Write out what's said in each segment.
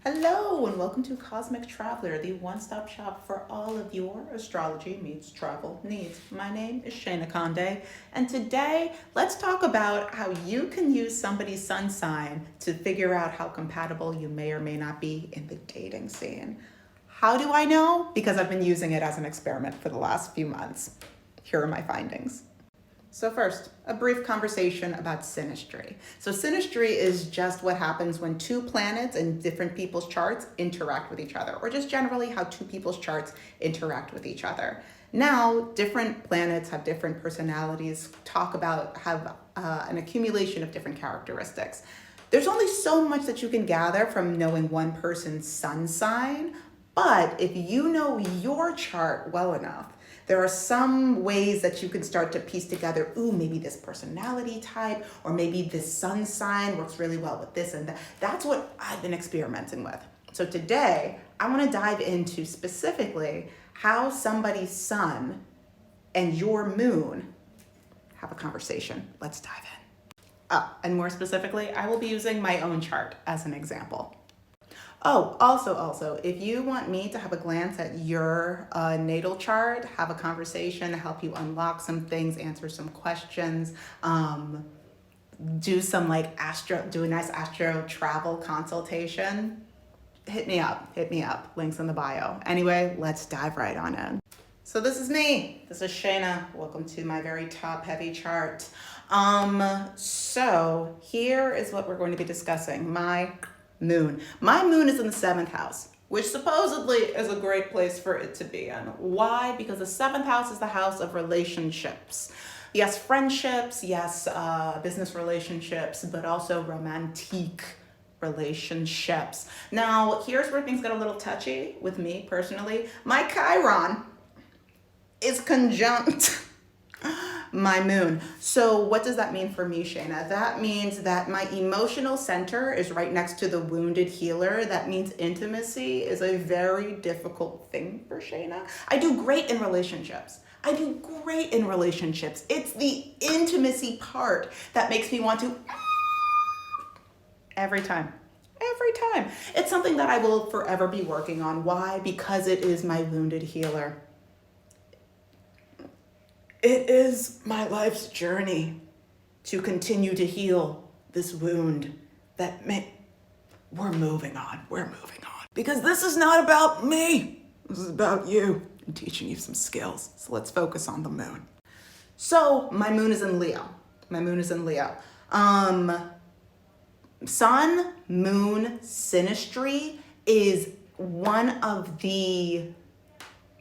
Hello and welcome to Cosmic Traveler, the one-stop shop for all of your astrology meets travel needs. My name is Shayna Conde, and today let's talk about how you can use somebody's sun sign to figure out how compatible you may or may not be in the dating scene. How do I know? Because I've been using it as an experiment for the last few months. Here are my findings. So first, a brief conversation about synastry. So synastry is just what happens when two planets in different people's charts interact with each other, or just generally how two people's charts interact with each other. Now, different planets have different personalities, have an accumulation of different characteristics. There's only so much that you can gather from knowing one person's sun sign, but if you know your chart well enough, there are some ways that you can start to piece together, ooh, maybe this personality type, or maybe this sun sign works really well with this and that. That's what I've been experimenting with. So today, I want to dive into specifically how somebody's sun and your moon have a conversation. Let's dive in. And more specifically, I will be using my own chart as an example. Oh, also, if you want me to have a glance at your natal chart, have a conversation, help you unlock some things, answer some questions, do a nice astro travel consultation, hit me up, links in the bio. Anyway, let's dive right on in. So this is me, this is Shayna. Welcome to my very top heavy chart. So here is what we're going to be discussing, my moon. My moon is in the 7th house, which supposedly is a great place for it to be in. Why? Because the 7th house is the house of relationships. Yes, friendships, yes, business relationships, but also romantic relationships. Now, here's where things get a little touchy with me personally. My Chiron is conjunct my moon. So what does that mean for me, Shayna? That means that my emotional center is right next to the wounded healer. That means intimacy is a very difficult thing for Shayna. I do great in relationships. It's the intimacy part that makes me want to every time. It's something that I will forever be working on. Why? Because it is my wounded healer. It is my life's journey to continue to heal this wound we're moving on. Because this is not about me. This is about you and teaching you some skills. So let's focus on the moon. So my moon is in Leo. Sun, moon, synastry is one of the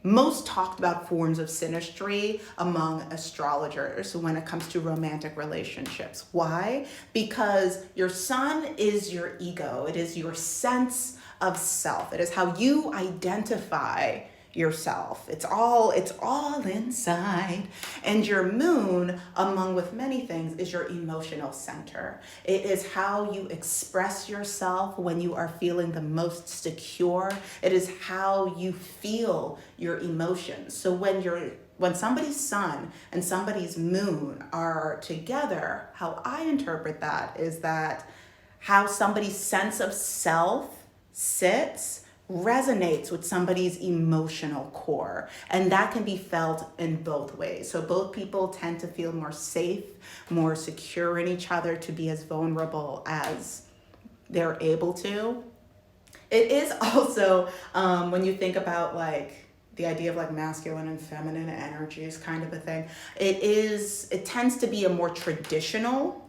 most talked about forms of synastry among astrologers when it comes to romantic relationships. Why? Because your sun is your ego. It is your sense of self. It is how you identify yourself. It's all inside. And your moon, among with many things, is your emotional center. It is how you express yourself when you are feeling the most secure. It is how you feel your emotions. So when somebody's sun and somebody's moon are together, how I interpret that is that how somebody's sense of self resonates with somebody's emotional core. And that can be felt in both ways. So both people tend to feel more safe, more secure in each other, to be as vulnerable as they're able to. It is also, when you think about the idea of masculine and feminine energies kind of a thing, it tends to be a more traditional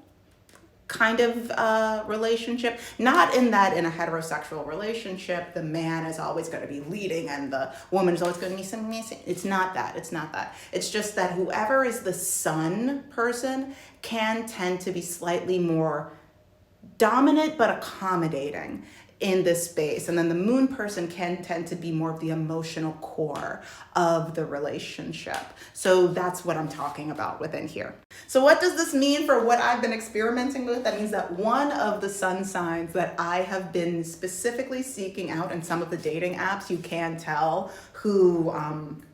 kind of relationship. Not in that in a heterosexual relationship, the man is always going to be leading and the woman is always going to be submissive. It's not that. It's just that whoever is the sun person can tend to be slightly more dominant but accommodating in this space. And then the moon person can tend to be more of the emotional core of the relationship. So that's what I'm talking about within here. So what does this mean for what I've been experimenting with? That means that one of the sun signs that I have been specifically seeking out in some of the dating apps, you can tell who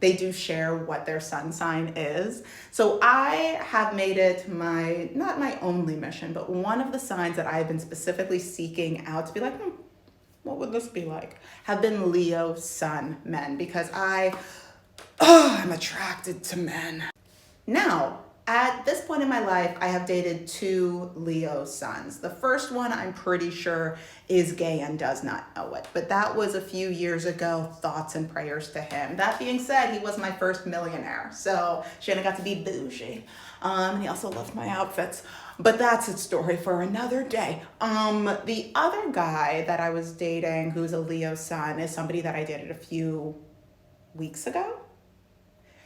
they do share what their sun sign is. So I have made it not my only mission, but one of the signs that I've been specifically seeking out to be like, what would this be like? Have been Leo Sun men, because I'm attracted to men. Now, at this point in my life, I have dated 2 Leo Suns. The first one, I'm pretty sure, is gay and does not know it. But that was a few years ago. Thoughts and prayers to him. That being said, he was my first millionaire. So Shanna got to be bougie. And he also loved my outfits. But that's a story for another day. The other guy that I was dating, who's a Leo Sun, is somebody that I dated a few weeks ago.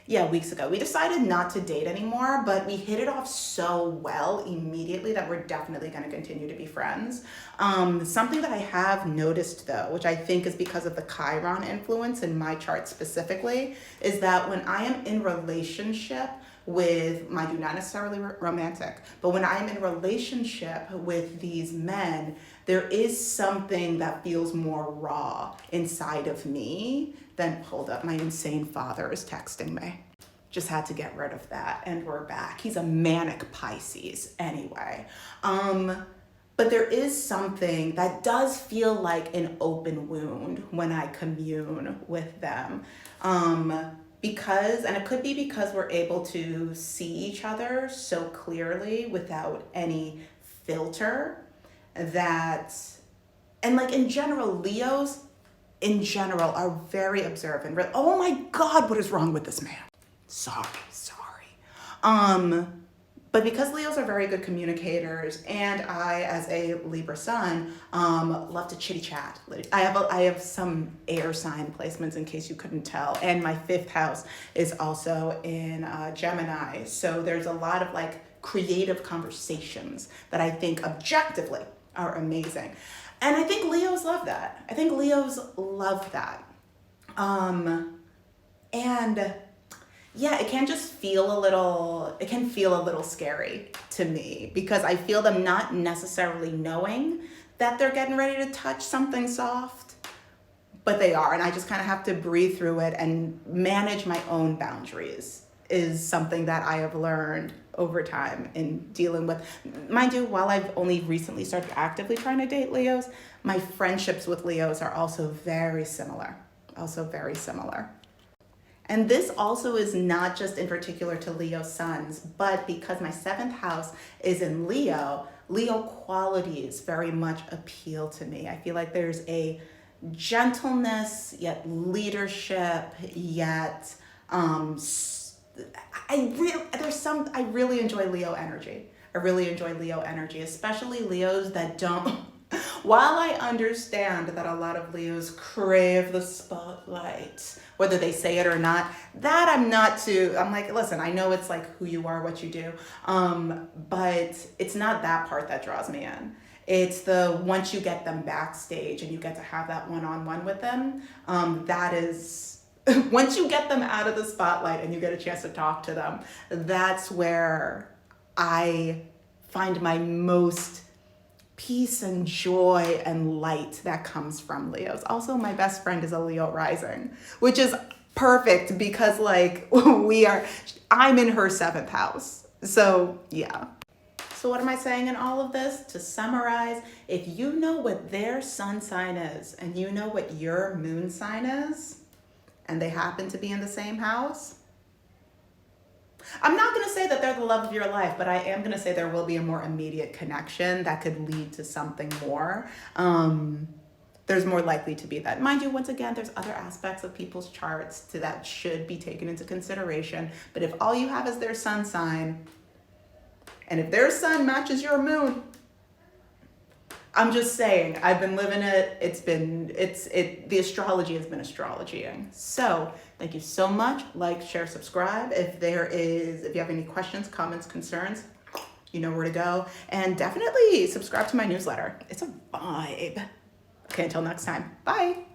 Yeah, weeks ago. We decided not to date anymore, but we hit it off so well immediately that we're definitely going to continue to be friends. Something that I have noticed though, which I think is because of the Chiron influence in my chart specifically, is that when I am in relationship with, mind you, not necessarily romantic, but when I'm in relationship with these men, there is something that feels more raw inside of me than, hold up, my insane father is texting me. Just had to get rid of that, and we're back. He's a manic Pisces anyway. But there is something that does feel like an open wound when I commune with them. Because, and it could be because we're able to see each other so clearly without any filter, that, and like in general, Leos in general are very observant. Oh my God, what is wrong with this man? Sorry. But because Leos are very good communicators, and I, as a Libra sun, love to chitty chat. I have some air sign placements in case you couldn't tell, and my 5th house is also in Gemini. So there's a lot of like creative conversations that I think objectively are amazing. And I think Leos love that. And yeah, it can feel a little scary to me, because I feel them not necessarily knowing that they're getting ready to touch something soft, but they are. And I just kind of have to breathe through it and manage my own boundaries is something that I have learned over time in dealing with. Mind you, while I've only recently started actively trying to date Leos, my friendships with Leos are also very similar. And this also is not just in particular to Leo suns, but because my 7th house is in Leo, Leo qualities very much appeal to me. I feel like there's a gentleness, yet leadership, yet I really enjoy Leo energy. Especially Leos that don't, while I understand that a lot of Leos crave the spotlight, whether they say it or not, that I'm like, listen, I know it's like who you are, what you do, but it's not that part that draws me in. It's the, once you get them backstage and you get to have that one-on-one with them, that is, once you get them out of the spotlight and you get a chance to talk to them, that's where I find my most peace and joy and light that comes from Leos. Also, my best friend is a Leo rising, which is perfect because like I'm in her 7th house. So yeah. So what am I saying in all of this? To summarize, if you know what their sun sign is and you know what your moon sign is, and they happen to be in the same house, I'm not going to say that they're the love of your life, but I am going to say there will be a more immediate connection that could lead to something more. There's more likely to be that. Mind you, once again, there's other aspects of people's charts that should be taken into consideration. But if all you have is their sun sign, and if their sun matches your moon, I'm just saying, I've been living it. The astrology has been astrologying. So thank you so much. Like, share, subscribe. If you have any questions, comments, concerns, you know where to go. And definitely subscribe to my newsletter. It's a vibe. Okay, until next time. Bye.